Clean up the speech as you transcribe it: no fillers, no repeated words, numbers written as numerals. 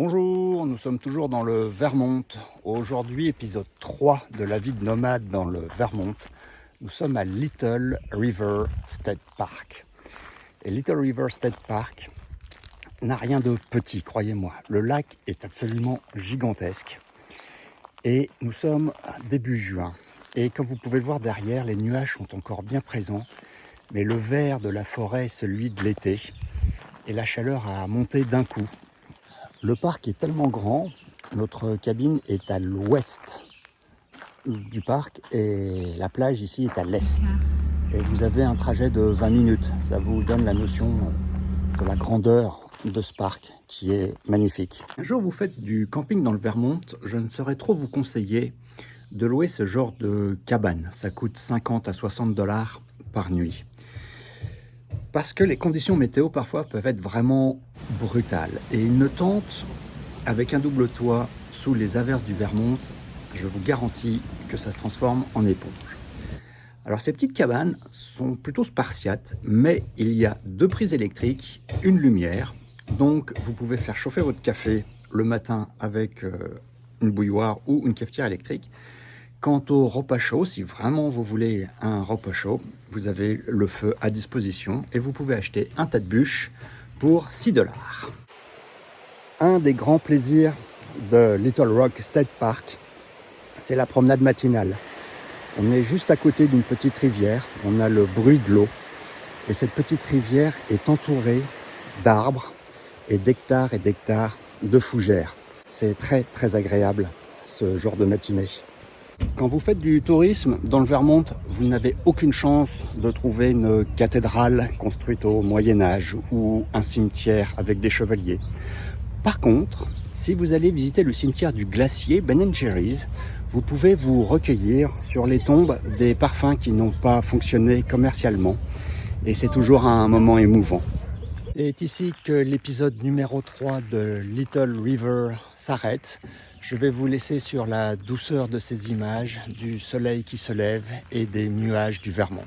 Bonjour, nous sommes toujours dans le Vermont. Aujourd'hui, épisode 3 de la vie de nomade dans le Vermont. Nous sommes à Little River State Park. Et Little River State Park n'a rien de petit, croyez-moi. Le lac est absolument gigantesque. Et nous sommes début juin. Et comme vous pouvez le voir derrière, les nuages sont encore bien présents. Mais le vert de la forêt est celui de l'été. Et la chaleur a monté d'un coup. Le parc est tellement grand, notre cabine est à l'ouest du parc et la plage ici est à l'est. Et vous avez un trajet de 20 minutes. Ça vous donne la notion de la grandeur de ce parc qui est magnifique. Un jour vous faites du camping dans le Vermont, je ne saurais trop vous conseiller de louer ce genre de cabane. Ça coûte 50 à 60 $ par nuit. Parce que les conditions météo parfois peuvent être vraiment brutales. Et une tente avec un double toit sous les averses du Vermont, je vous garantis que ça se transforme en éponge. Alors ces petites cabanes sont plutôt spartiates, mais il y a 2 prises électriques, une lumière. Donc vous pouvez faire chauffer votre café le matin avec une bouilloire ou une cafetière électrique. Quant au repas chaud, si vraiment vous voulez un repas chaud, vous avez le feu à disposition et vous pouvez acheter un tas de bûches pour 6 $. Un des grands plaisirs de Little Rock State Park, c'est la promenade matinale. On est juste à côté d'une petite rivière, on a le bruit de l'eau et cette petite rivière est entourée d'arbres et d'hectares de fougères. C'est très très agréable ce genre de matinée. Quand vous faites du tourisme dans le Vermont, vous n'avez aucune chance de trouver une cathédrale construite au Moyen-Âge ou un cimetière avec des chevaliers. Par contre, si vous allez visiter le cimetière du glacier Ben & Jerry's, vous pouvez vous recueillir sur les tombes des parfums qui n'ont pas fonctionné commercialement. Et c'est toujours un moment émouvant. C'est ici que l'épisode numéro 3 de Little River s'arrête. Je vais vous laisser sur la douceur de ces images, du soleil qui se lève et des nuages du Vermont.